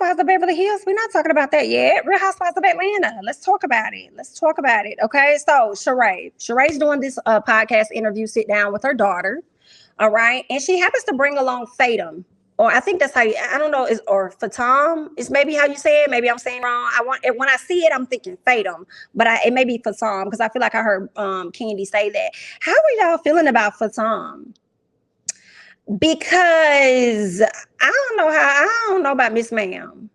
Housewives of Beverly Hills? We're not talking about that yet. Real Housewives of Atlanta. Let's talk about it. Okay. So Sherade's doing this podcast interview, sit down with her daughter. All right. And she happens to bring along Phaedra. Or I think that's how I don't know, or Fatam is maybe how you say it. Maybe I'm saying wrong. When I see it, I'm thinking Phaedra, but it may be Fatam because I feel like I heard Candy say that. How are y'all feeling about Fatam? Because I don't know about Miss Ma'am.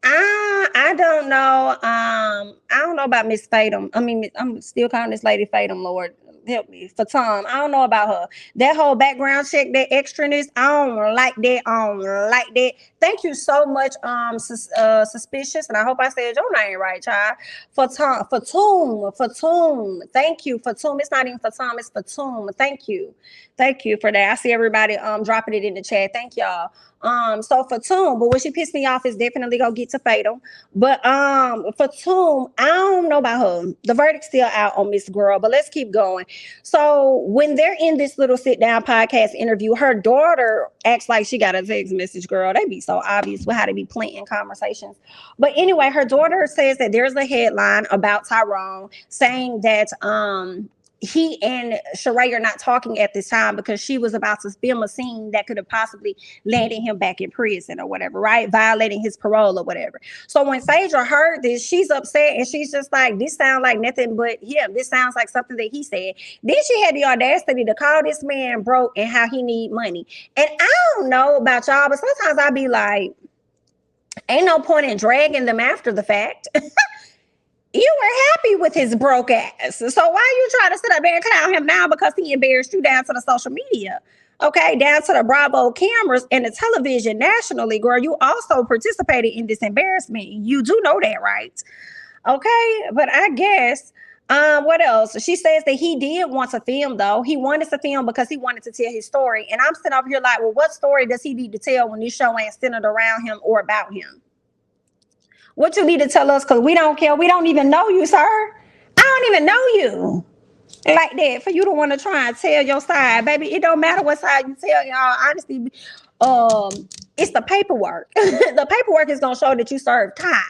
I don't know. I don't know about Miss Phaedra. I mean, I'm still calling this lady Phaedra, Lord. Help me. For Tom, I don't know about her. That whole background check, that extraness, I don't like that. Thank you so much, Suspicious, and I hope I said your name right, child. Fatum. Thank you, Fatum. It's not even Fatum, it's Fatum. Thank you for that. I see everybody dropping it in the chat. Thank y'all. So Fatum, but what she pissed me off is definitely gonna get to Fatal. But Fatum, I don't know about her. The verdict's still out on Miss Girl, but let's keep going. So when they're in this little sit down podcast interview, her daughter acts like she got a text message. Girl, they be so obvious with how to be planting conversations. But anyway, her daughter says that there's a headline about Tyrone saying that he and Sheree are not talking at this time because she was about to film a scene that could have possibly landed him back in prison or whatever, right? Violating his parole or whatever. So when Phaedra heard this, she's upset and she's just like, this sounds like nothing but him. This sounds like something that he said. Then she had the audacity to call this man broke and how he need money. And I don't know about y'all, but sometimes I be like, ain't no point in dragging them after the fact. You were happy with his broke ass. So why you trying to sit up there and clown him now because he embarrassed you down to the social media? Okay, down to the Bravo cameras and the television nationally, girl. You also participated in this embarrassment. You do know that, right? Okay, but I guess what else? She says that he did want to film, though. He wanted to film because he wanted to tell his story. And I'm sitting up here like, well, what story does he need to tell when this show ain't centered around him or about him? What you need to tell us, because we don't care. We don't even know you, sir. I don't even know you like that for you to want to try and tell your side, baby. It don't matter what side you tell, y'all. Honestly, it's the paperwork. The paperwork is going to show that you served time.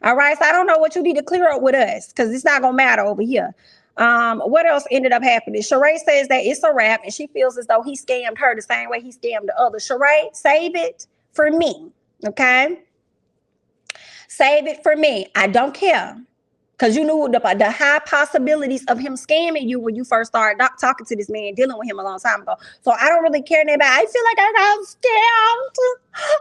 All right? So I don't know what you need to clear up with us because it's not going to matter over here. What else ended up happening? Sheree says that it's a wrap and she feels as though he scammed her the same way he scammed the other. Sheree, save it for me, okay? Save it for me. I don't care. Because you knew the high possibilities of him scamming you when you first started talking to this man, dealing with him a long time ago. So I don't really care about. I feel like I got scammed.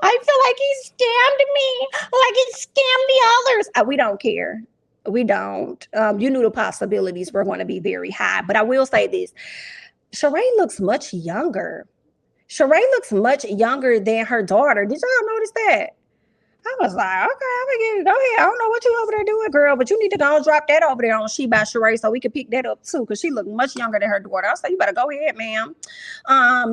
I feel like he scammed me, like he scammed the others. We don't care. We don't. You knew the possibilities were going to be very high. But I will say this. Charade looks much younger. Charade looks much younger than her daughter. Did y'all notice that? I was like, okay, I'm gonna get it. Go ahead. I don't know what you over there doing, girl, but you need to go and drop that over there on She by Sheree so we can pick that up too, because she looked much younger than her daughter. I was like, you better go ahead, ma'am.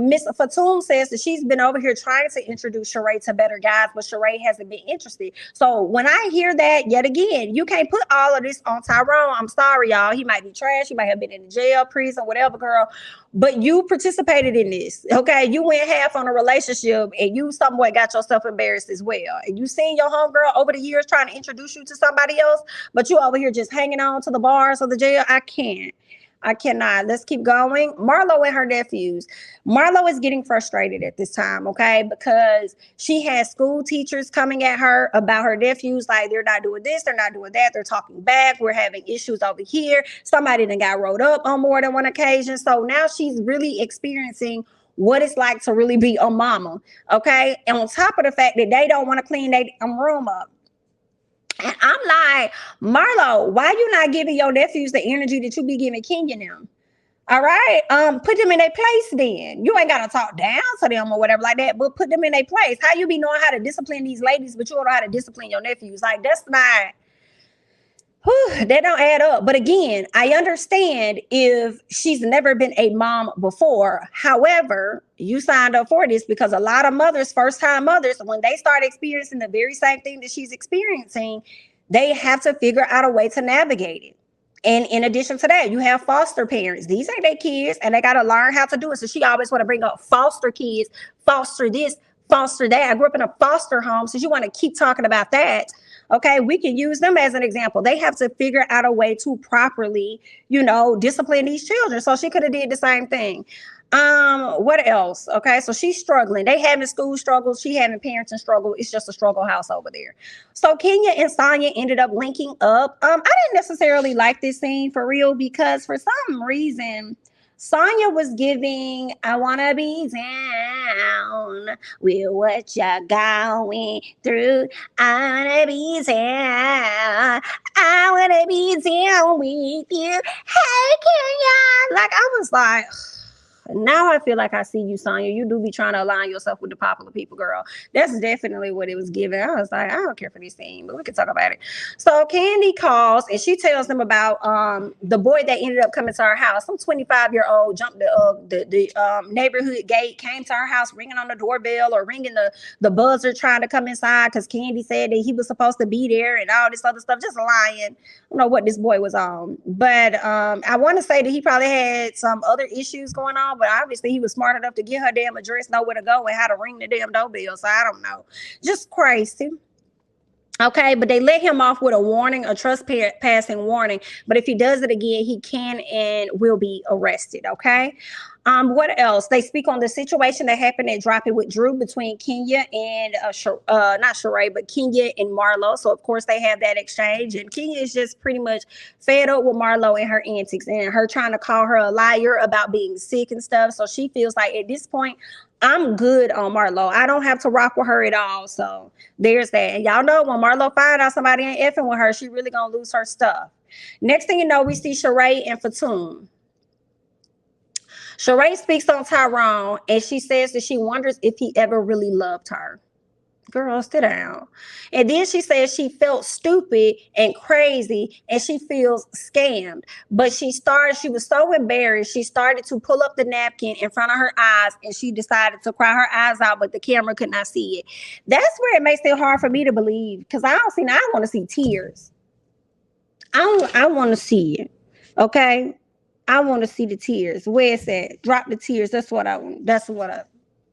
Miss Fatum says that she's been over here trying to introduce Sheree to better guys, but Sheree hasn't been interested. So when I hear that, yet again, you can't put all of this on Tyrone. I'm sorry, y'all. He might be trash. He might have been in jail, prison, whatever, girl. But you participated in this, okay? You went half on a relationship and you somewhat got yourself embarrassed as well. And you seen your homegirl over the years trying to introduce you to somebody else, but you over here just hanging on to the bars of the jail. I cannot. Let's keep going. Marlo and her nephews. Marlo is getting frustrated at this time, okay? Because she has school teachers coming at her about her nephews. Like, they're not doing this, they're not doing that. They're talking back. We're having issues over here. Somebody done got rolled up on more than one occasion. So now she's really experiencing what it's like to really be a mama, okay? And on top of the fact that they don't want to clean their room up. And I'm like, Marlo, why you not giving your nephews the energy that you be giving Kenya them? All right. Put them in their place then. You ain't got to talk down to them or whatever like that, but put them in their place. How you be knowing how to discipline these ladies, but you don't know how to discipline your nephews? Like, that's not... that don't add up. But again, I understand if she's never been a mom before. However, you signed up for this because a lot of mothers, first-time mothers, when they start experiencing the very same thing that she's experiencing, they have to figure out a way to navigate it. And in addition to that, you have foster parents. These ain't their kids, and they got to learn how to do it. So she always want to bring up foster kids, foster this, foster dad. I grew up in a foster home. Since you want to keep talking about that, okay, we can use them as an example. They have to figure out a way to properly, discipline these children. So she could have did the same thing. What else? Okay, so she's struggling. They having school struggles. She having parenting struggle. It's just a struggle house over there. So Kenya and Sonya ended up linking up. I didn't necessarily like this scene for real because for some reason Sonya was giving, I wanna be down with what you're going through. I wanna be down. I wanna be down with you. Hey, Kenya. Like, I was like, now I feel like I see you, Sonya. You do be trying to align yourself with the popular people, girl. That's definitely what it was giving. I was like, I don't care for this scene, but we can talk about it. So Candy calls and she tells them about the boy that ended up coming to our house. Some 25-year-old jumped the neighborhood gate, came to our house, ringing on the doorbell or ringing the buzzer, trying to come inside because Candy said that he was supposed to be there and all this other stuff. Just lying. I don't know what this boy was on, but I want to say that he probably had some other issues going on. But obviously he was smart enough to get her damn address, know where to go and how to ring the damn doorbell. So I don't know. Just crazy. Okay, but they let him off with a warning, a trespassing warning. But if he does it again, he can and will be arrested. Okay. What else? They speak on the situation that happened at Drop It with Drew between Kenya and not Charade, but Kenya and Marlo. So of course they have that exchange, and Kenya is just pretty much fed up with Marlo and her antics and her trying to call her a liar about being sick and stuff. So she feels like at this point, I'm good on Marlo. I don't have to rock with her at all. So there's that. And y'all know when Marlo find out somebody ain't effing with her, she really gonna lose her stuff. Next thing you know, we see Charade and Fatum. Charade speaks on Tyrone and she says that she wonders if he ever really loved her. Girl, sit down. And then she says she felt stupid and crazy and she feels scammed. But she was so embarrassed, she started to pull up the napkin in front of her eyes and she decided to cry her eyes out, but the camera could not see it. That's where it makes it hard for me to believe because I want to see tears. I want to see it. Okay? I want to see the tears. Where it's at? Drop the tears. That's what I want.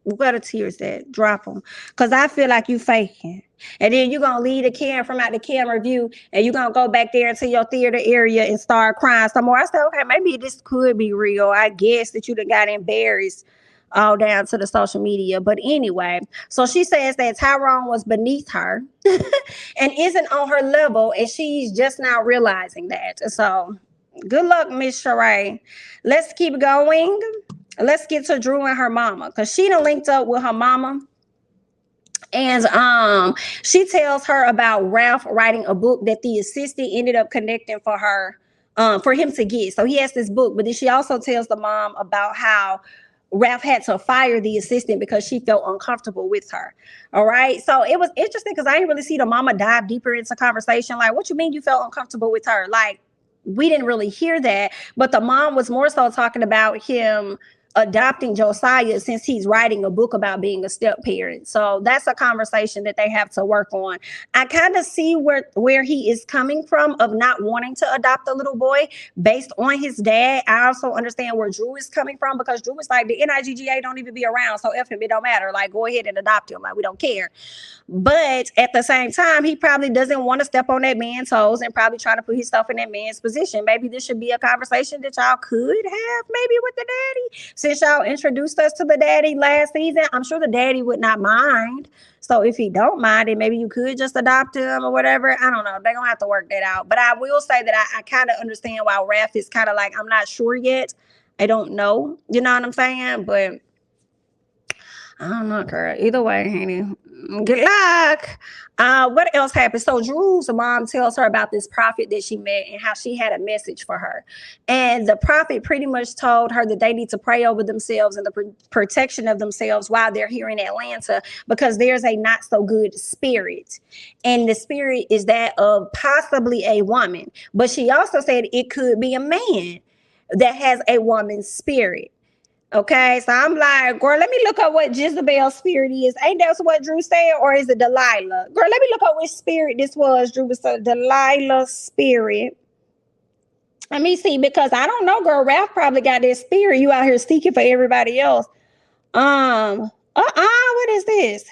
Where the tears at? Drop them. Because I feel like you faking. And then you're going to leave the camera from out the camera view and you're going to go back there into your theater area and start crying some more. I said, okay, maybe this could be real. I guess that you done got embarrassed all down to the social media. But anyway, so she says that Tyrone was beneath her and isn't on her level. And she's just now realizing that. So good luck, Miss Charade. Let's keep going. Let's get to Drew and her mama because she done linked up with her mama. And she tells her about Ralph writing a book that the assistant ended up connecting for her, for him to get. So he has this book, but then she also tells the mom about how Ralph had to fire the assistant because she felt uncomfortable with her. All right. So it was interesting because I didn't really see the mama dive deeper into conversation. Like, what you mean you felt uncomfortable with her? Like, we didn't really hear that, but the mom was more so talking about him adopting Josiah since he's writing a book about being a step parent. So that's a conversation that they have to work on. I kind of see where he is coming from of not wanting to adopt a little boy based on his dad. I also understand where Drew is coming from because Drew is like, the NIGGA don't even be around. So F him, it don't matter. Like, go ahead and adopt him. Like, we don't care. But at the same time, he probably doesn't want to step on that man's toes and probably trying to put himself in that man's position. Maybe this should be a conversation that y'all could have maybe with the daddy. Since y'all introduced us to the daddy last season, I'm sure the daddy would not mind. So if he don't mind it, maybe you could just adopt him or whatever. I don't know. They're going to have to work that out. But I will say that I kind of understand why Raph is kind of like, I'm not sure yet. I don't know. You know what I'm saying? But I don't know, girl. Either way, honey, good luck. What else happened? So Drew's mom tells her about this prophet that she met and how she had a message for her. And the prophet pretty much told her that they need to pray over themselves and the protection of themselves while they're here in Atlanta because there's a not so good spirit. And the spirit is that of possibly a woman. But she also said it could be a man that has a woman's spirit. Okay, so I'm like, girl, let me look up what Jezebel's spirit is. Ain't that what Drew said, or is it Delilah? Girl, let me look up which spirit this was. Drew was Delilah's spirit. Let me see, because I don't know, girl. Ralph probably got that spirit. You out here seeking for everybody else. What is this?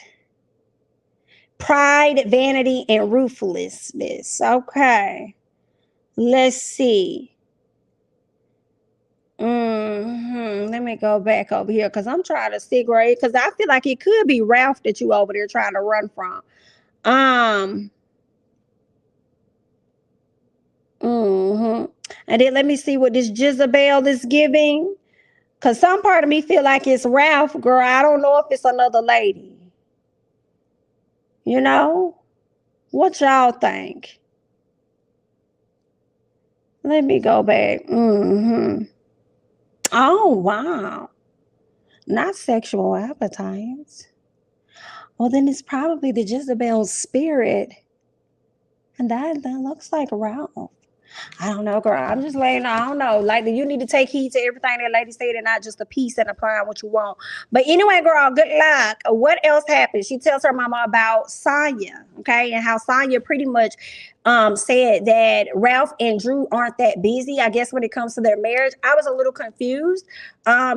Pride, vanity, and ruthlessness. Okay. Let's see. Let me go back over here because I'm trying to see right because I feel like it could be Ralph that you over there trying to run from. And then let me see what this Jezebel is giving. Cause some part of me feel like it's Ralph, girl. I don't know if it's another lady. You know? What y'all think? Let me go back. Oh, wow. Not sexual appetites. Well, then it's probably the Jezebel's spirit. And that looks like Ralph. I don't know, girl. I'm just laying. I don't know. Like, you need to take heed to everything that lady said and not just a piece and applying what you want. But anyway, girl, good luck. What else happened? She tells her mama about Sonya, okay, and how Sonya pretty much said that Ralph and Drew aren't that busy. I guess when it comes to their marriage, I was a little confused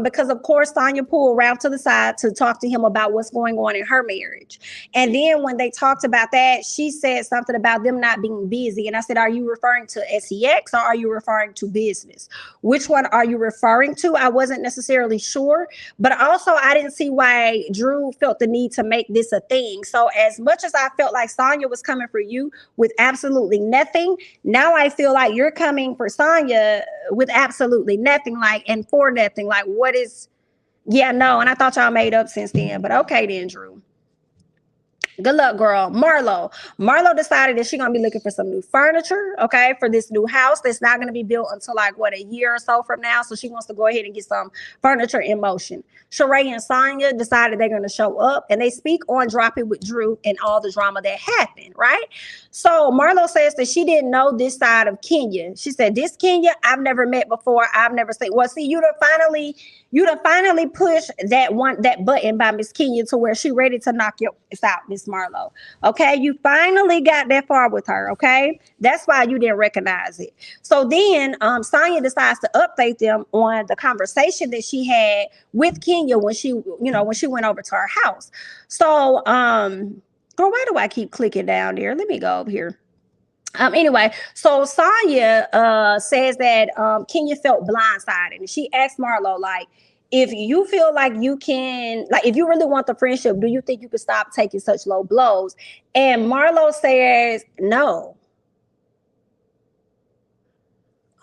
because, of course, Sonya pulled Ralph to the side to talk to him about what's going on in her marriage. And then when they talked about that, she said something about them not being busy. And I said, are you referring to sex or are you referring to business? Which one are you referring to? I wasn't necessarily sure, but also I didn't see why Drew felt the need to make this a thing. So as much as I felt like Sonya was coming for you with absolutely nothing, now I feel like you're coming for Sonya with absolutely nothing, like, and for nothing. Like, what is, yeah, no. And I thought y'all made up since then, but okay then, Drew. Good luck, girl. Marlo decided that she's gonna be looking for some new furniture, okay, for this new house that's not gonna be built until like what, a year or so from now. So she wants to go ahead and get some furniture in motion. Sheree and Sonya decided they're gonna show up, and they speak on dropping with Drew and all the drama that happened, right? So Marlo says that she didn't know this side of Kenya. She said, "This Kenya I've never met before. I've never seen." Well, see, you done finally push that button by Miss Kenya to where she ready to knock your ass out, Miss Marlo. Okay, you finally got that far with her. Okay, that's why you didn't recognize it. So then, Sonya decides to update them on the conversation that she had with Kenya when she went over to her house. So, girl, why do I keep clicking down there? Let me go over here. Anyway, so Sonya says that Kenya felt blindsided, and she asked Marlo, like, if you feel like you can, like, if you really want the friendship, do you think you could stop taking such low blows? And Marlo says no.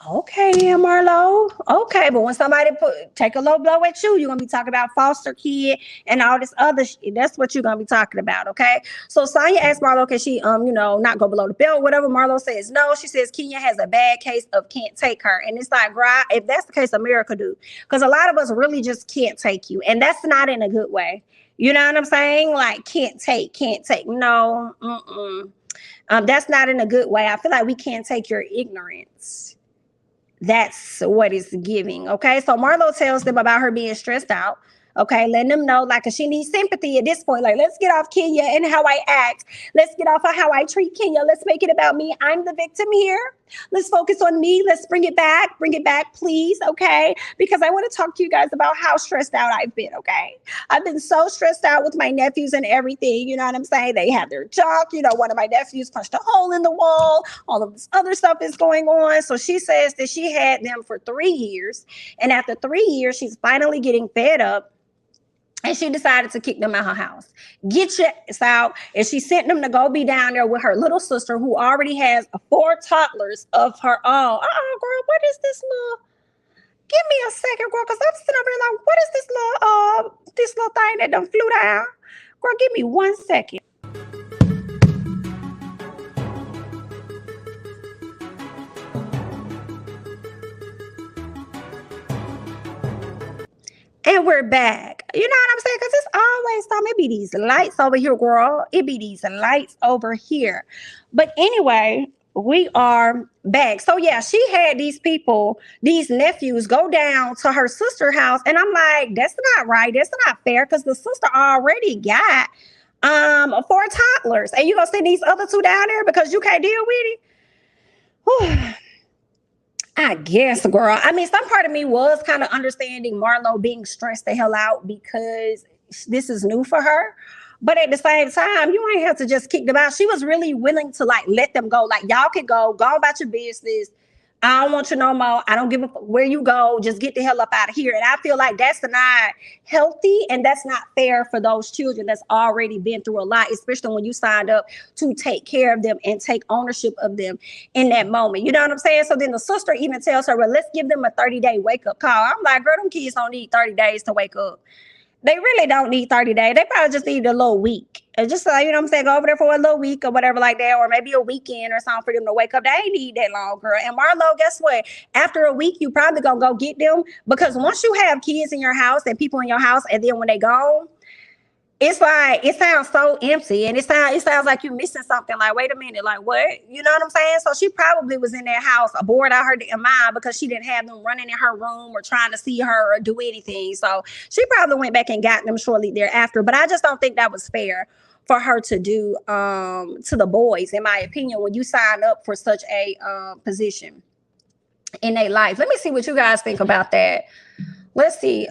Okay, then, Marlo. Okay, but when somebody take a low blow at you, you're gonna be talking about foster kid and all this other shit. That's what you're gonna be talking about. Okay. So Sonya asked Marlo, can she not go below the belt, whatever. Marlo says no. She says Kenya has a bad case of can't take her. And it's like, right, if that's the case, America do. Because a lot of us really just can't take you. And that's not in a good way. You know what I'm saying? Like, can't take. No. That's not in a good way. I feel like we can't take your ignorance. That's what it's giving. Okay. So Marlo tells them about her being stressed out. Okay, letting them know, like, 'cause she needs sympathy at this point. Like, let's get off Kenya and how I act. Let's get off of how I treat Kenya. Let's make it about me. I'm the victim here. Let's focus on me. Let's bring it back, please. Okay, because I want to talk to you guys about how stressed out I've been. Okay, I've been so stressed out with my nephews and everything. You know what I'm saying? They have their junk. One of my nephews punched a hole in the wall. All of this other stuff is going on. So she says that she had them for 3 years, and after 3 years, she's finally getting fed up. And she decided to kick them out her house. Get your ass out. And she sent them to go be down there with her little sister, who already has 4 toddlers of her own. Girl, what is this little? Give me a second, girl, because I'm sitting over here like, what is this little thing that done flew down? Girl, give me 1 second. And we're back. You know what I'm saying? Because it's always something. It be these lights over here, girl. It be these lights over here. But anyway, we are back. So yeah, she had these people, these nephews, go down to her sister's house. And I'm like, that's not right. That's not fair, because the sister already got 4 toddlers. And you gonna send these other 2 down there because you can't deal with it? Whew. I guess, girl. I mean, some part of me was kind of understanding Marlo being stressed the hell out because this is new for her. But at the same time, you ain't have to just kick them out. She was really willing to like let them go. Like, y'all can go about your business. I don't want you no more. I don't give a where you go. Just get the hell up out of here. And I feel like that's not healthy and that's not fair for those children that's already been through a lot, especially when you signed up to take care of them and take ownership of them in that moment. You know what I'm saying? So then the sister even tells her, well, let's give them a 30-day wake-up call. I'm like, girl, them kids don't need 30 days to wake up. They really don't need 30 days. They probably just need a little week. And just like, you know what I'm saying, go over there for a little week or whatever like that, or maybe a weekend or something for them to wake up. They ain't need that long, girl. And Marlo, guess what? After a week, you probably gonna go get them, because once you have kids in your house and people in your house, and then when they gone, it's like, it sounds so empty, and it sounds like you're missing something. Like, wait a minute, like what? You know what I'm saying? So she probably was in that house bored out her damn mind because she didn't have them running in her room or trying to see her or do anything. So she probably went back and got them shortly thereafter. But I just don't think that was fair for her to do to the boys, in my opinion, when you sign up for such a position in their life. Let me see what you guys think about that. Let's see.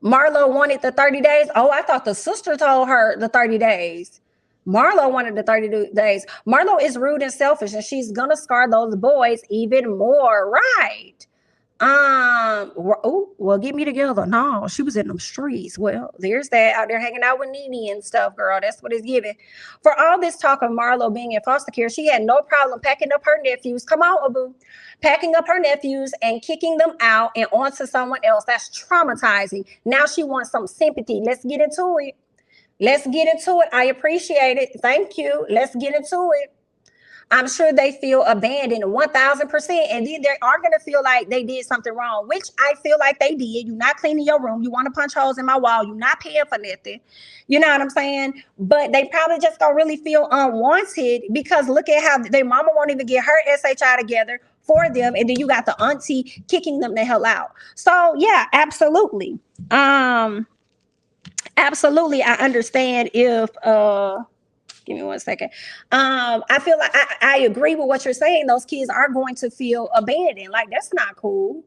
Marlo wanted the 30 days. Oh, I thought the sister told her the 30 days. Marlo wanted the 30 days. Marlo is rude and selfish, and she's gonna scar those boys even more, right? Well, get me together. No, she was in them streets. Well, there's that, out there hanging out with Nene and stuff, girl. That's what it's giving. For all this talk of Marlo being in foster care, she had no problem packing up her nephews. Come on, Abu. Packing up her nephews and kicking them out and onto someone else. That's traumatizing. Now she wants some sympathy. Let's get into it. Let's get into it. I appreciate it. Thank you. Let's get into it. I'm sure they feel abandoned 1,000%. And then they are going to feel like they did something wrong, which I feel like they did. You're not cleaning your room. You want to punch holes in my wall. You're not paying for nothing. You know what I'm saying? But they probably just going to really feel unwanted, because look at how their mama won't even get her SHI together for them. And then you got the auntie kicking them the hell out. So yeah, absolutely. Absolutely. I understand if, give me 1 second. I feel like I agree with what you're saying. Those kids are going to feel abandoned. Like, that's not cool.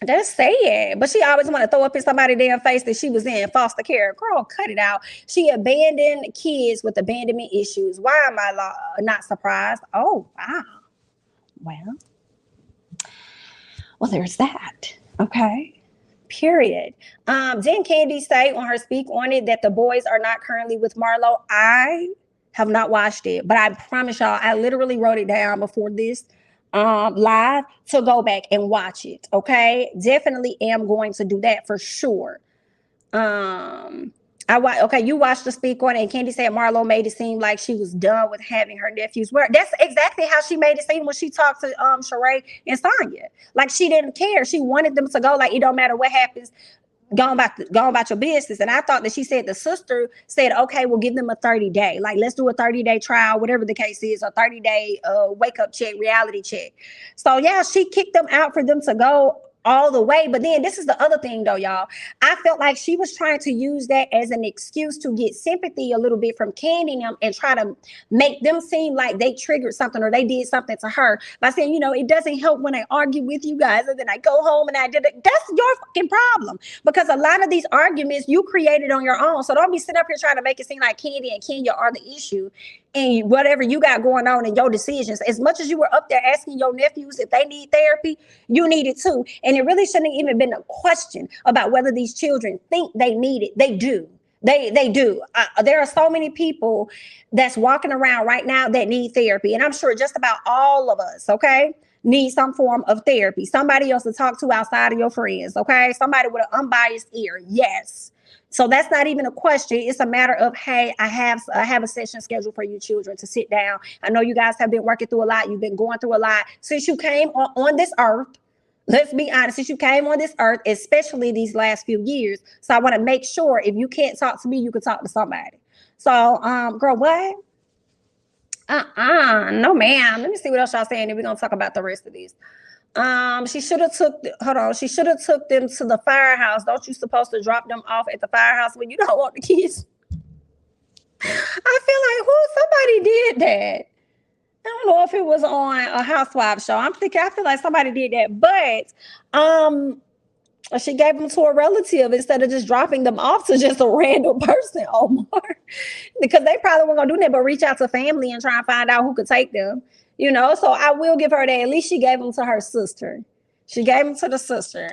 That's sad. But she always want to throw up in somebody's damn face that she was in foster care. Girl, cut it out. She abandoned kids with abandonment issues. Why am I not surprised? Oh, wow. Well, there's that. Okay. Period. Didn't Candy say on her speak on it that the boys are not currently with Marlo? I have not watched it, but I promise y'all, I literally wrote it down before this live to go back and watch it. Okay, definitely am going to do that for sure. Okay, you watched the speak on it, and Candy said Marlo made it seem like she was done with having her nephews. Where that's exactly how she made it seem when she talked to Charade and Sonya. Like, she didn't care. She wanted them to go. Like, it don't matter what happens. Go about your business. And I thought that she said the sister said, okay, we'll give them a 30-day. Like, let's do a 30-day trial, whatever the case is, a 30-day wake-up check, reality check. So yeah, she kicked them out for them to go all the way. But then this is the other thing though, y'all. I felt like she was trying to use that as an excuse to get sympathy a little bit from Candy and them, and try to make them seem like they triggered something or they did something to her by saying, you know, it doesn't help when I argue with you guys and then I go home and I did it. That's your fucking problem, because a lot of these arguments you created on your own. So don't be sitting up here trying to make it seem like Candy and Kenya are the issue and whatever you got going on in your decisions. As much as you were up there asking your nephews if they need therapy, you need it too. And it really shouldn't even been a question about whether these children think they need it. They do. They do. There are so many people that's walking around right now that need therapy. And I'm sure just about all of us, okay, need some form of therapy. Somebody else to talk to outside of your friends, okay? Somebody with an unbiased ear, yes. So that's not even a question. It's a matter of, hey, I have a session scheduled for you children to sit down. I know you guys have been working through a lot. You've been going through a lot since you came on this earth. Let's be honest, since you came on this earth, especially these last few years. So I want to make sure if you can't talk to me, you can talk to somebody. So, girl, what? No, ma'am. Let me see what else y'all saying. Then we're going to talk about the rest of these. She should have took them to the firehouse. Don't you supposed to drop them off at the firehouse when you don't want the kids? I feel like somebody did that. I don't know if it was on a Housewives show. I feel like somebody did that, but She gave them to a relative instead of just dropping them off to just a random person, Omar. Because they probably weren't gonna do that, but reach out to family and try and find out who could take them. You know, so I will give her that. At least she gave them to her sister. She gave them to the sister.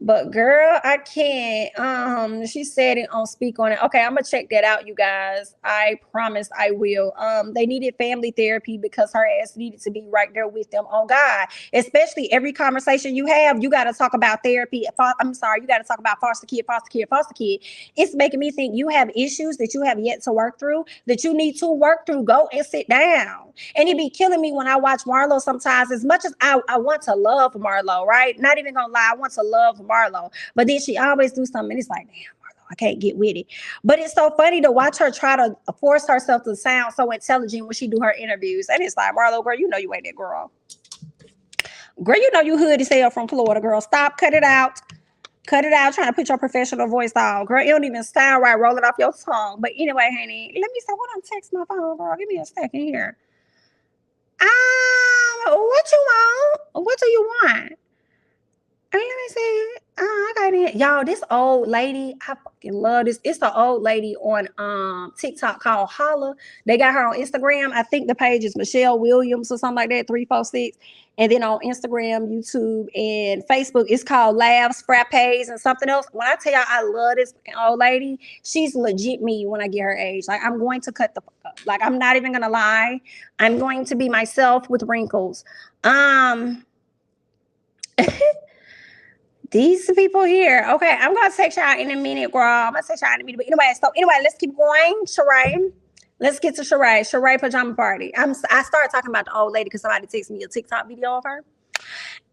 But girl, I can't. She said it on speak on it. Okay, I'm gonna check that out, you guys. I promise I will. They needed family therapy because her ass needed to be right there with them. Oh God, especially every conversation you have, you got to talk about therapy. I'm sorry, you got to talk about foster kid, foster kid, foster kid. It's making me think you have issues that you have yet to work through, that you need to work through. Go and sit down. And it be killing me when I watch Marlo sometimes. As much as I want to love Marlo, right? Not even gonna lie, I want to love Marlo, but then she always do something and it's like, damn, Marlo, I can't get with it. But it's so funny to watch her try to force herself to sound so intelligent when she do her interviews. And it's like, Marlo, girl, you know you ain't that girl. Girl, you know you hood as hell from Florida, girl. Stop, cut it out. Cut it out, trying to put your professional voice on. Girl, it don't even sound right. Roll it off your tongue. But anyway, honey, let me say, what I'm text my phone, girl. Give me a second here. What you want? What do you want? Let me see. I got it. Y'all, this old lady, I fucking love this. It's the old lady on TikTok called Holla. They got her on Instagram. I think the page is Michelle Williams or something like that, 346. And then on Instagram, YouTube, and Facebook, it's called Laughs, Frappes, and something else. When I tell y'all I love this old lady, she's legit me when I get her age. Like, I'm going to cut the fuck up. Like, I'm not even gonna lie. I'm going to be myself with wrinkles. These people here. Okay, I'm gonna text y'all in a minute, girl. I'm gonna text y'all in a minute. But anyway, let's keep going. Charade. Let's get to Charade. Charade pajama party. I started talking about the old lady because somebody texted me a TikTok video of her.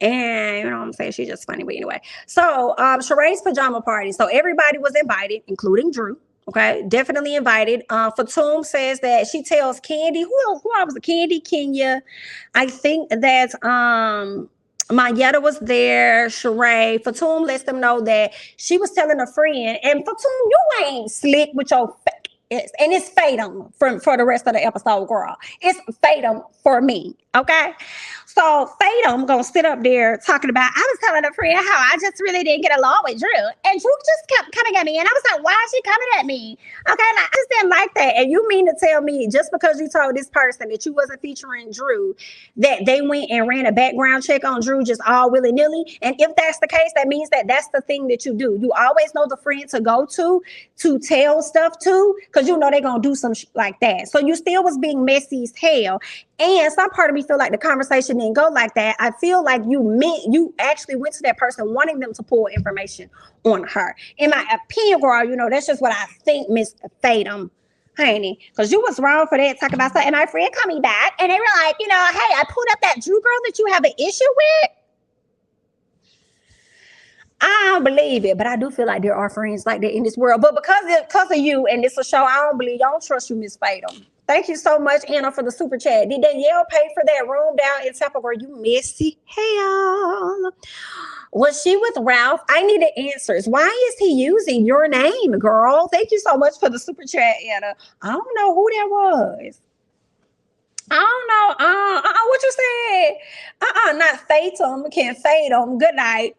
And you know what I'm saying? She's just funny. But anyway. So Charade's pajama party. So everybody was invited, including Drew. Okay, definitely invited. Fatum says that she tells Candy, who else was Candy? Kenya. I think that Mayetta was there, Charade. Fatum lets them know that she was telling a friend, and Fatum, you ain't slick with your and it's Fatum for the rest of the episode, girl. It's Fatum for me, okay? So Fatum gonna sit up there talking about, I was telling a friend how I just really didn't get along with Drew. And Drew just kept coming at me. And I was like, why is she coming at me? Okay, like, I just didn't like that. And you mean to tell me just because you told this person that you wasn't featuring Drew, that they went and ran a background check on Drew just all willy-nilly? And if that's the case, that means that that's the thing that you do. You always know the friend to go to tell stuff to, because you know they're going to do some like that. So you still was being messy as hell. And some part of me feel like the conversation didn't go like that. I feel like you actually went to that person wanting them to pull information on her. In my opinion, girl, you know, that's just what I think, Miss Fatum, honey, because you was wrong for that, talking about stuff. And my friend coming back and they were like, you know, hey, I pulled up that Drew girl that you have an issue with. I don't believe it, but I do feel like there are friends like that in this world. But because of you and this a show, I don't trust you, Miss Fatum. Thank you so much, Anna, for the super chat. Did Danielle pay for that room down in Tampa? Were you messy? Hell. Was she with Ralph? I needed answers. Why is he using your name, girl? Thank you so much for the super chat, Anna. I don't know who that was. I don't know. What you said? Not Fatum. Can't Fatum. Good night.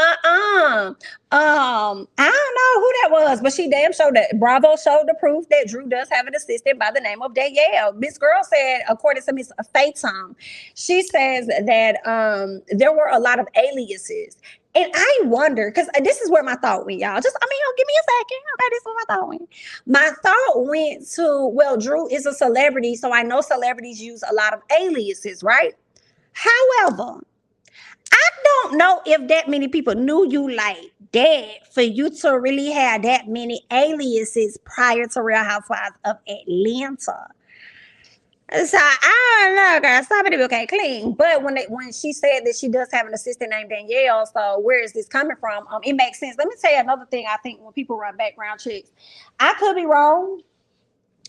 I don't know who that was, but she damn showed that Bravo showed the proof that Drew does have an assistant by the name of Danielle. Miss Girl said, according to Miss Fatum, she says that there were a lot of aliases. And I wonder, because this is where my thought went, y'all. Give me a second. Okay, this is where my thought went. My thought went to, well, Drew is a celebrity, so I know celebrities use a lot of aliases, right? However, I don't know if that many people knew you like that for you to really have that many aliases prior to Real Housewives of Atlanta. So I don't know, girl. Some of them okay clean, but when she said that she does have an assistant named Danielle, so where is this coming from? It makes sense. Let me tell you another thing. I think when people run background checks, I could be wrong,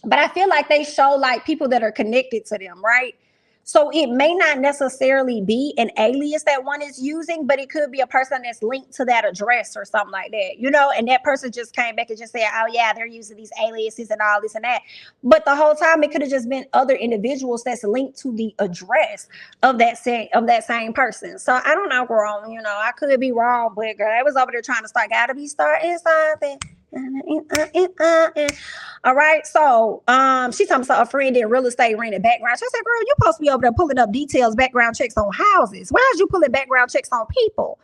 but I feel like they show like people that are connected to them, right? So it may not necessarily be an alias that one is using, but it could be a person that's linked to that address or something like that, you know, and that person just came back and just said, oh yeah, they're using these aliases and all this and that. But the whole time it could have just been other individuals that's linked to the address of that same person. So I don't know, girl, you know, I could be wrong, but girl, I was over there trying to start, gotta be starting something. All right, so she talking about a friend in real estate rented background. She said, girl, you supposed to be over there pulling up details, background checks on houses. Why is you pulling background checks on people?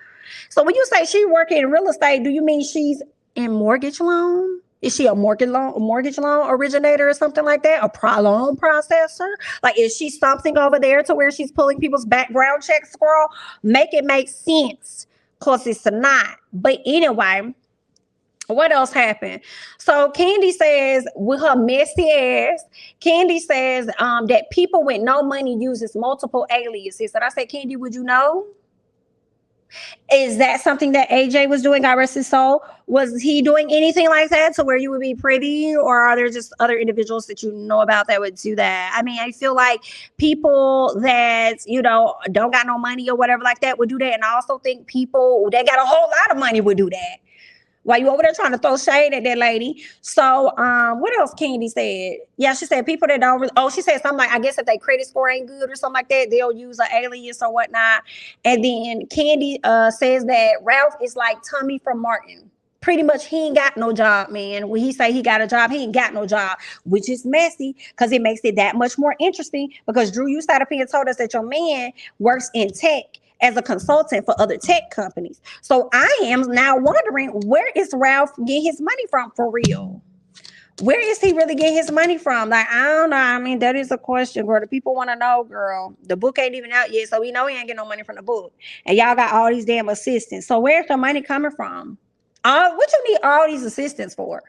So when you say she working in real estate, do you mean she's in mortgage loan? Is she a mortgage loan originator or something like that? A loan processor? Like, is she something over there to where she's pulling people's background checks, girl? Make it make sense, because it's not. But anyway, what else happened? So Candy says, with her messy ass, Candy says that people with no money uses multiple aliases. And I said, Candy, would you know? Is that something that AJ was doing? God rest his soul. Was he doing anything like that to where you would be privy, or are there just other individuals that you know about that would do that? I mean, I feel like people that, you know, don't got no money or whatever like that would do that. And I also think people that got a whole lot of money would do that. While you over there trying to throw shade at that lady. So what else Candy said? Yeah, she said people that don't she said something like, I guess if their credit score ain't good or something like that, they'll use an alias or whatnot. And then Candy says that Ralph is like Tommy from Martin. Pretty much he ain't got no job, man. When he say he got a job, he ain't got no job, which is messy because it makes it that much more interesting, because Drew, you started up here and told us that your man works in tech as a consultant for other tech companies. So I am now wondering, where is Ralph getting his money from for real? Where is he really getting his money from? Like, I don't know. I mean, that is a question, girl. The people want to know, girl. The book ain't even out yet, so we know he ain't getting no money from the book. And y'all got all these damn assistants. So where's the money coming from? What you need all these assistants for?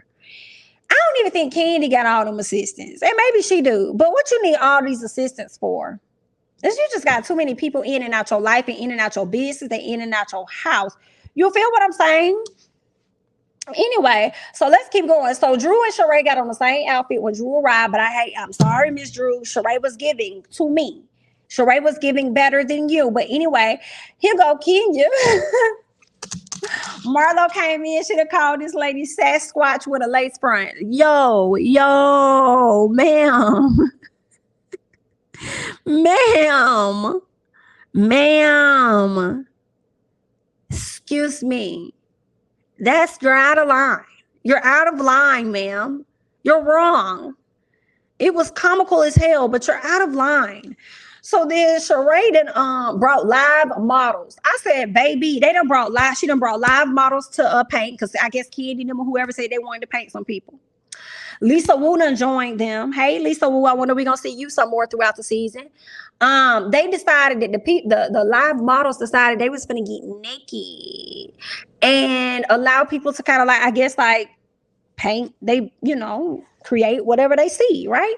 I don't even think Candy got all them assistants. And maybe she do. But what you need all these assistants for? Is you just got too many people in and out your life and in and out your business and in and out your house. You feel what I'm saying? Anyway, so let's keep going. So Drew and Sheree got on the same outfit when Drew arrived, but I'm sorry, Miss Drew. Sheree was giving to me. Sheree was giving better than you. But anyway, here go Kenya. Marlo came in. Should have called this lady Sasquatch with a lace front. Yo, ma'am. Ma'am, excuse me. You're out of line. You're out of line, ma'am. You're wrong. It was comical as hell, but you're out of line. So then Charade brought live models. I said, baby, she done brought live models to paint, because I guess Candy and them or whoever said they wanted to paint some people. Lisa Wu done joined them. Hey, Lisa Wu, I wonder we gonna see you some more throughout the season. They decided that the live models decided they was gonna get naked and allow people to kind of like, I guess, like paint. They, you know, create whatever they see, right?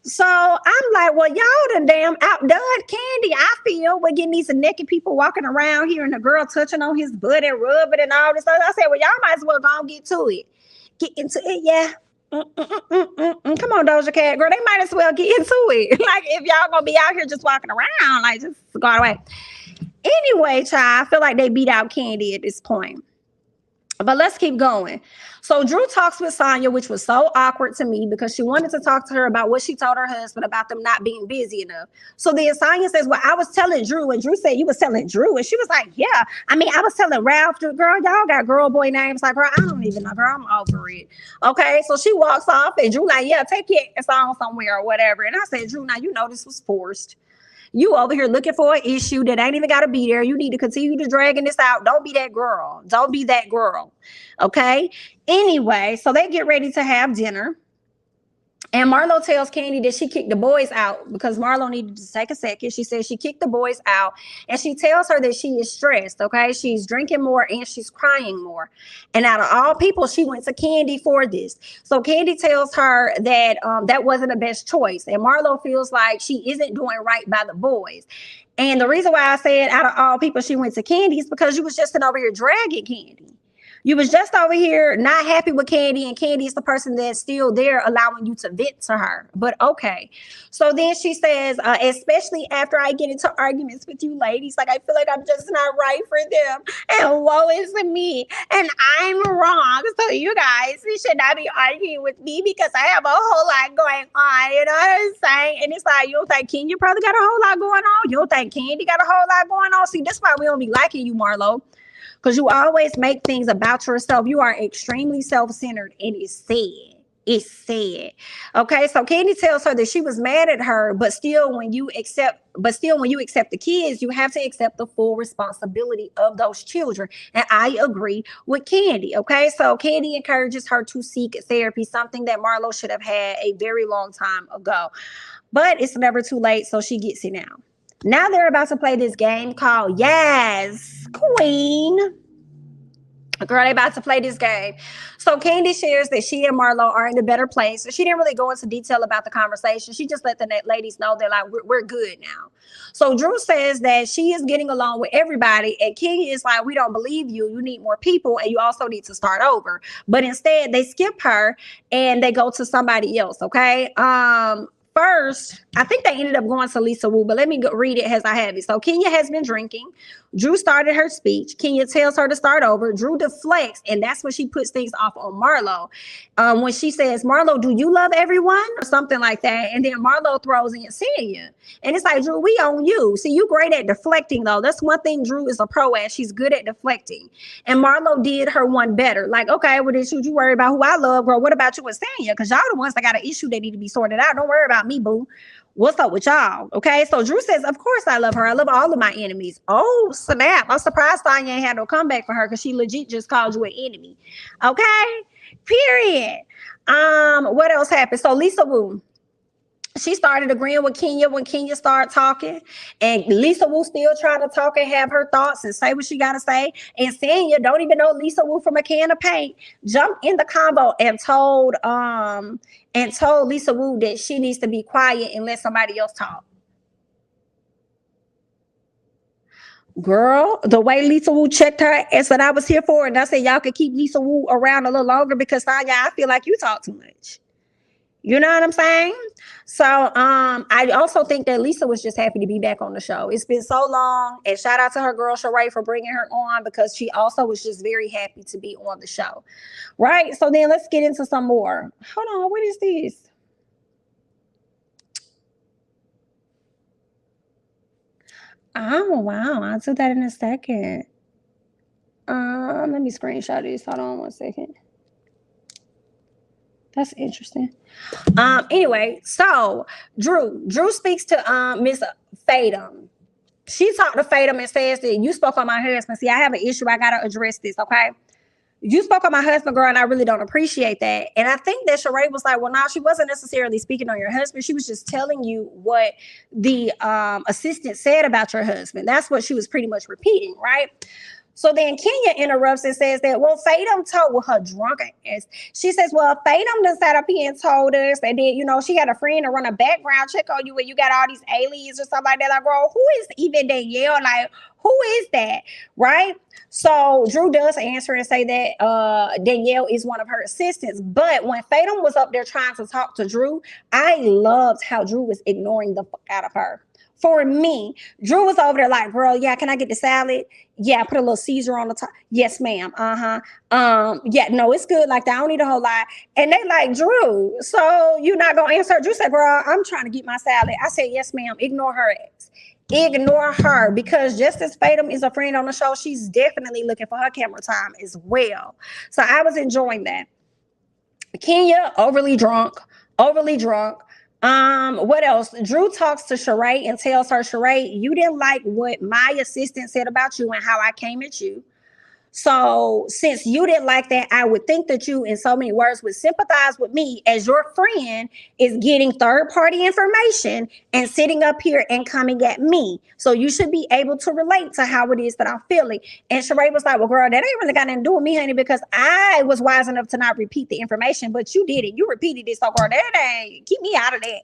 So I'm like, well, y'all done damn outdone Candy. I feel we're getting these naked people walking around here and the girl touching on his butt and rubbing and all this stuff. I said, well, y'all might as well go and get to it. Get into it, yeah. Come on, Doja Cat, girl. They might as well get into it. Like, if y'all gonna be out here just walking around, like, just go away. Anyway, child, I feel like they beat out Candy at this point. But let's keep going. So Drew talks with Sonya, which was so awkward to me because she wanted to talk to her about what she told her husband about them not being busy enough. So then Sonya says, well, I was telling Drew, and Drew said, you was telling Drew. And she was like, yeah. I mean, I was telling Ralph, girl, y'all got girl boy names. Like, girl, I don't even know, girl, I'm over it. Okay, so she walks off and Drew like, yeah, take your ass on somewhere or whatever. And I said, Drew, now you know this was forced. You over here looking for an issue that ain't even got to be there. You need to continue to dragging this out. Don't be that girl. Don't be that girl. Okay. Anyway, so they get ready to have dinner. And Marlo tells Candy that she kicked the boys out because Marlo needed to take a second. She says she kicked the boys out, and she tells her that she is stressed, okay? She's drinking more and she's crying more. And out of all people, she went to Candy for this. So Candy tells her that that wasn't the best choice. And Marlo feels like she isn't doing right by the boys. And the reason why I said out of all people, she went to Candy is because you was just sitting over here dragging Candy. You was just over here not happy with Candy, and Candy is the person that's still there allowing you to vent to her. But okay. So then she says, especially after I get into arguments with you ladies, like I feel like I'm just not right for them. And woe is me. And I'm wrong. So you guys, you should not be arguing with me because I have a whole lot going on. You know what I'm saying? And it's like, you don't think Kenya probably got a whole lot going on? You don't think Candy got a whole lot going on? See, that's why we don't be liking you, Marlo. Because you always make things about yourself. You are extremely self-centered, and it's sad. It's sad. Okay, so Candy tells her that she was mad at her, but still when you accept the kids, you have to accept the full responsibility of those children. And I agree with Candy. Okay, so Candy encourages her to seek therapy, something that Marlo should have had a very long time ago. But it's never too late, so she gets it now. Now they're about to play this game called Yes, Queen. Girl, they about to play this game. So Candy shares that she and Marlo are in a better place. So she didn't really go into detail about the conversation. She just let the ladies know they're like, we're good now. So Drew says that she is getting along with everybody. And Kenya is like, we don't believe you. You need more people. And you also need to start over. But instead, they skip her and they go to somebody else. Okay. First, I think they ended up going to Lisa Wu, but let me read it as I have it. So Kenya has been drinking. Drew started her speech. Kenya tells her to start over. Drew deflects, and that's when she puts things off on Marlo. When she says, Marlo, do you love everyone? Or something like that. And then Marlo throws in Sonya. And it's like, Drew, we own you. See, you great at deflecting, though. That's one thing Drew is a pro at. She's good at deflecting. And Marlo did her one better. Like, okay, well, then should you worry about who I love, girl? What about you and Sonya? Because y'all the ones that got an issue that need to be sorted out. Don't worry about me, boo. What's up with y'all? Okay, so Drew says, of course I love her. I love all of my enemies. Oh, snap. I'm surprised Sonya ain't had no comeback for her because she legit just called you an enemy. Okay, period. What else happened? So Lisa Wu, she started agreeing with Kenya when Kenya started talking, and Lisa Wu still trying to talk and have her thoughts and say what she got to say. And Sonya, don't even know Lisa Wu from a can of paint, jumped in the combo and told Lisa Wu that she needs to be quiet and let somebody else talk. Girl, the way Lisa Wu checked her ass that I was here for, and I said y'all could keep Lisa Wu around a little longer because Sonya, I feel like you talk too much. You know what I'm saying? So I also think that Lisa was just happy to be back on the show. It's been so long, and shout out to her girl Charade for bringing her on because she also was just very happy to be on the show. Right? So then let's get into some more. Hold on, what is this? Oh, wow. I'll do that in a second. Let me screenshot this. Hold on one second. That's interesting. Anyway, so Drew speaks to Miss Phaedra. She talked to Phaedra and says that you spoke on my husband. See, I have an issue. I gotta address this, okay? You spoke on my husband, girl, and I really don't appreciate that. And I think that Charade was like, well, no, she wasn't necessarily speaking on your husband. She was just telling you what the assistant said about your husband. That's what she was pretty much repeating, right? So then Kenya interrupts and says that, well, Phaedra told her drunken ass. She says, well, Phaedra done sat up here and told us that, you know, she had a friend to run a background check on you and you got all these aliens or something like that. Like, girl, who is even Danielle? Like, who is that? Right? So Drew does answer and say that Danielle is one of her assistants. But when Phaedra was up there trying to talk to Drew, I loved how Drew was ignoring the fuck out of her. For me, Drew was over there like, girl, yeah, can I get the salad? Yeah, put a little Caesar on the top. Yes, ma'am. Yeah, no, it's good like that. I don't need a whole lot. And they like, Drew, so you're not going to answer? Drew said, girl, I'm trying to get my salad. I said, yes, ma'am. Ignore her ass. Ignore her, because just as Phaedra is a friend on the show, she's definitely looking for her camera time as well. So I was enjoying that. Kenya, overly drunk. What else? Drew talks to Charade and tells her, Charade, you didn't like what my assistant said about you and how I came at you. So since you didn't like that, I would think that you, in so many words, would sympathize with me as your friend is getting third-party information and sitting up here and coming at me. So you should be able to relate to how it is that I'm feeling. And Charade was like, well, girl, that ain't really got nothing to do with me, honey, because I was wise enough to not repeat the information, but you did it. You repeated it. So, girl, that ain't, keep me out of that.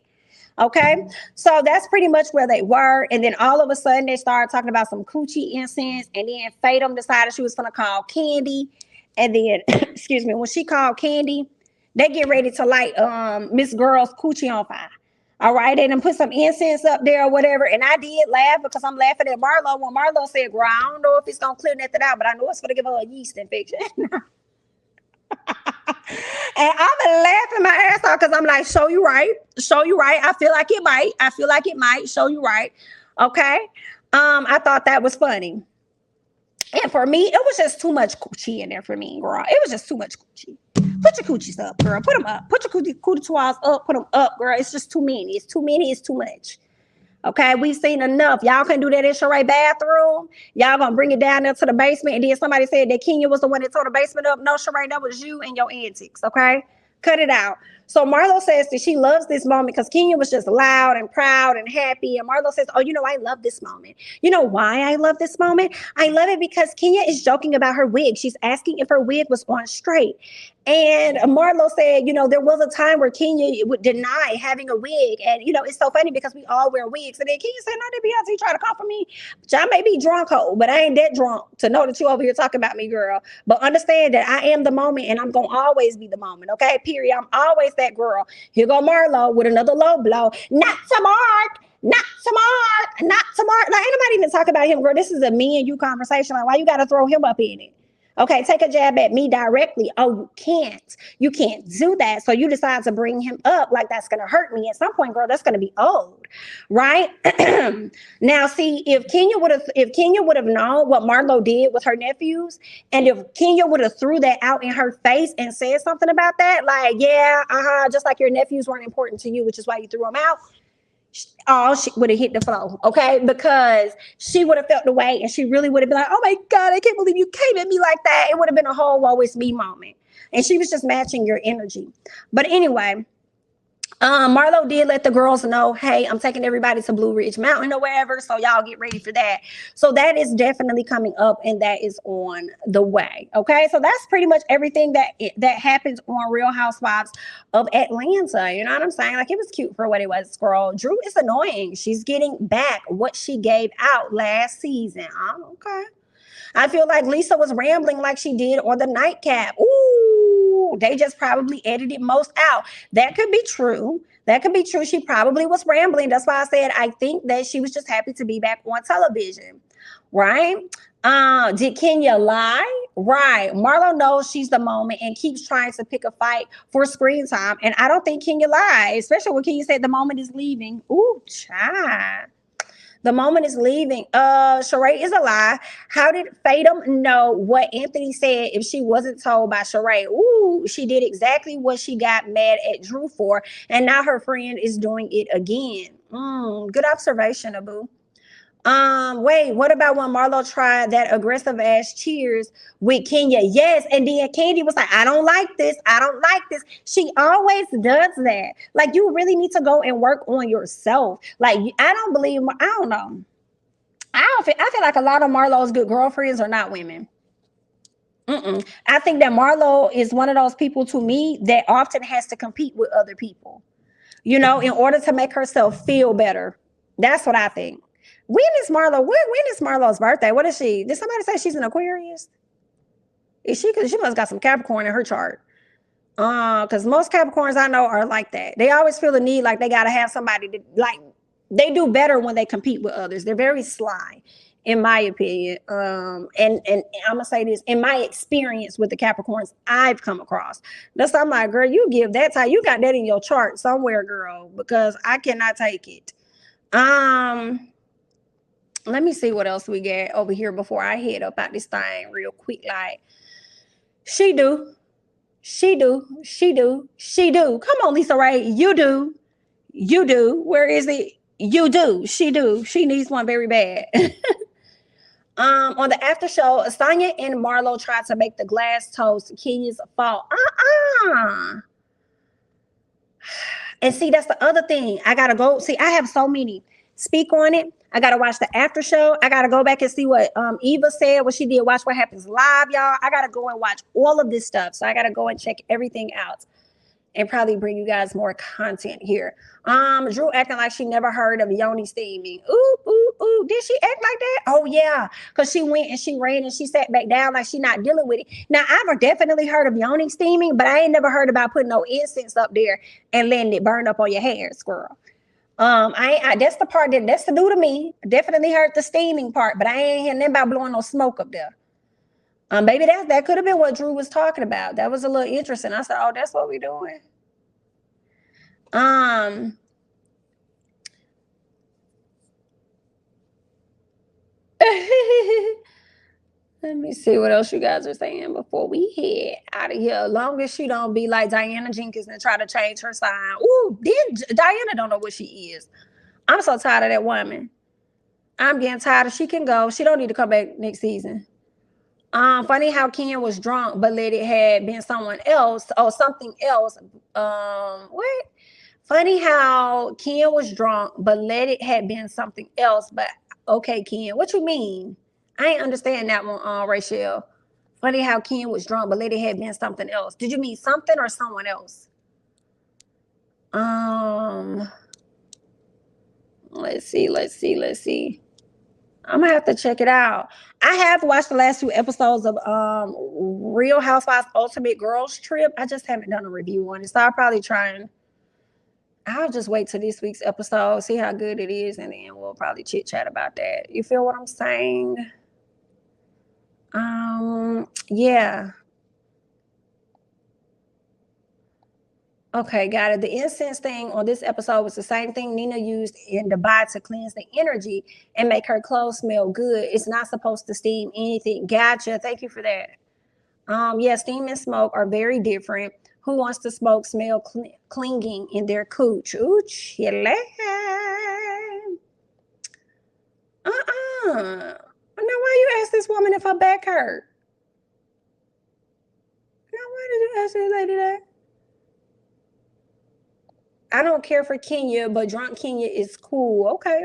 Okay, so that's pretty much where they were. And then all of a sudden they started talking about some coochie incense. And then Phaedra decided she was going to call Candy And then, excuse me, when she called Candy, they get ready to light Miss Girl's coochie on fire. All right, and then put some incense up there or whatever. And I did laugh because I'm laughing at Marlo when Marlo said, "Girl, I don't know if it's gonna clear nothing out, but I know it's gonna give her a yeast infection." And I've been laughing my ass off because I'm like, show you right. Show you right. I feel like it might. I feel like it might. Show you right. Okay. I thought that was funny. And for me, it was just too much coochie in there for me, girl. It was just too much coochie. Put your coochies up, girl. Put them up. Put your coochie toys up. Put them up, girl. It's just too many. It's too many. It's too much. Okay, we've seen enough. Y'all can do that in Charade bathroom. Y'all gonna bring it down there to the basement. And then somebody said that Kenya was the one that tore the basement up. No, Charade, that was you and your antics. Okay, cut it out. So Marlo says that she loves this moment because Kenya was just loud and proud and happy. And Marlo says, "Oh, you know, I love this moment. You know why I love this moment? I love it because Kenya is joking about her wig. She's asking if her wig was on straight." And Marlo said, you know, there was a time where Kenya would deny having a wig. And, you know, it's so funny because we all wear wigs. And then Kenya said, "No, they Beyonce try to comfort me. But I may be drunk, ho, but I ain't that drunk to know that you over here talking about me, girl. But understand that I am the moment and I'm going to always be the moment. Okay, period. I'm always that girl." Here go Marlo with another low blow. Not to Mark. Not to Mark. Not to Mark. Like, ain't nobody even talk about him, girl. This is a me and you conversation. Like, why you got to throw him up in it? Okay, take a jab at me directly. Oh, you can't. You can't do that. So you decide to bring him up like that's going to hurt me. At some point, girl, that's going to be old, right? Now, see, if Kenya would have known what Marlo did with her nephews, and if Kenya would have threw that out in her face and said something about that, like, yeah, just like your nephews weren't important to you, which is why you threw them out. She would have hit the floor, okay? Because she would have felt the way and she really would have been like, "Oh my God, I can't believe you came at me like that." It would have been a whole woe is me moment. And she was just matching your energy. But anyway, Marlo did let the girls know, "Hey, I'm taking everybody to Blue Ridge Mountain or wherever, so y'all get ready for that." So that is definitely coming up and that is on the way. Okay, so that's pretty much everything that happens on Real Housewives of Atlanta. You know what I'm saying? Like, it was cute for what it was, girl. Drew is annoying. She's getting back what she gave out last season. Okay. I feel like Lisa was rambling like she did on the nightcap. Ooh, they just probably edited most out. That could be true. That could be true. She probably was rambling. That's why I said I think that she was just happy to be back on television, right? Did Kenya lie? Right. Marlo knows she's the moment and keeps trying to pick a fight for screen time. And I don't think Kenya lied, especially when Kenya said the moment is leaving. Ooh, child. The moment is leaving. Charade is a lie. How did Phaedra know what Anthony said if she wasn't told by Charade? Ooh, she did exactly what she got mad at Drew for, and now her friend is doing it again. Good observation, Abu. Wait, what about when Marlo tried that aggressive ass cheers with Kenya? Yes, and then Candy was like, "I don't like this. I don't like this." She always does that. Like, you really need to go and work on yourself. Like, I don't know. I feel like a lot of Marlo's good girlfriends are not women. I think that Marlo is one of those people, to me, that often has to compete with other people, you know, in order to make herself feel better. That's what I think. When is Marlo's birthday? What is she? Did somebody say she's an Aquarius? Is she? Because she must got some Capricorn in her chart. Because most Capricorns I know are like that. They always feel the need like they got to have somebody to, like, they do better when they compete with others. They're very sly, in my opinion. And I'm gonna say this, in my experience with the Capricorns I've come across. That's why I'm like, girl, you give that time. You got that in your chart somewhere, girl, because I cannot take it. Let me see what else we get over here before I head up out this thing real quick. Like, she do. Come on, Lisa Ray. You do. Where is it? You do. She do. She needs one very bad. On the after show, Sonya and Marlo tried to make the glass toast Kenya's fault. And see, that's the other thing. I gotta go. See, I have so many. Speak on it. I gotta watch the after show. I gotta go back and see what Eva said, what she did. Watch What Happens Live, y'all. I gotta go and watch all of this stuff. So I gotta go and check everything out. and probably bring you guys more content here. Drew acting like she never heard of Yoni steaming. Ooh, ooh, ooh. Did she act like that? Oh yeah. Because she went and she ran and she sat back down like she not dealing with it. Now I've definitely heard of Yoni steaming, but I ain't never heard about putting no incense up there and letting it burn up on your hands, girl. That's the part that's the new to me. Definitely heard the steaming part, but I ain't hearing nothing about blowing no smoke up there. Maybe that could have been what Drew was talking about. That was a little interesting. I said, oh, that's what we doing. Let me see what else you guys are saying before we head out of here. As long as she don't be like Diana Jenkins and try to change her sign. Ooh, Diana don't know what she is. I'm so tired of that woman. I'm getting tired of she can go. She don't need to come back next season. Funny how Ken was drunk, but let it had been someone else or something else. What? Funny how Ken was drunk, but let it had been something else. But okay, Ken, what you mean? I ain't understand that one, Rachel. Funny how Ken was drunk, but let it had been something else. Did you mean something or someone else? Let's see. I'm gonna have to check it out. I have watched the last 2 episodes of Real Housewives Ultimate Girls Trip. I just haven't done a review on it, so I'll just wait till this week's episode, see how good it is, and then we'll probably chit chat about that. You feel what I'm saying? Yeah. Okay, got it. The incense thing on this episode was the same thing Nina used in Dubai to cleanse the energy and make her clothes smell good. It's not supposed to steam anything. Gotcha. Thank you for that. Yeah, steam and smoke are very different. Who wants to smoke smell clinging in their cooch? Ooh, chile. Now, why you ask this woman if her back hurt? Now, why did you ask this lady that? I don't care for Kenya, but drunk Kenya is cool. Okay.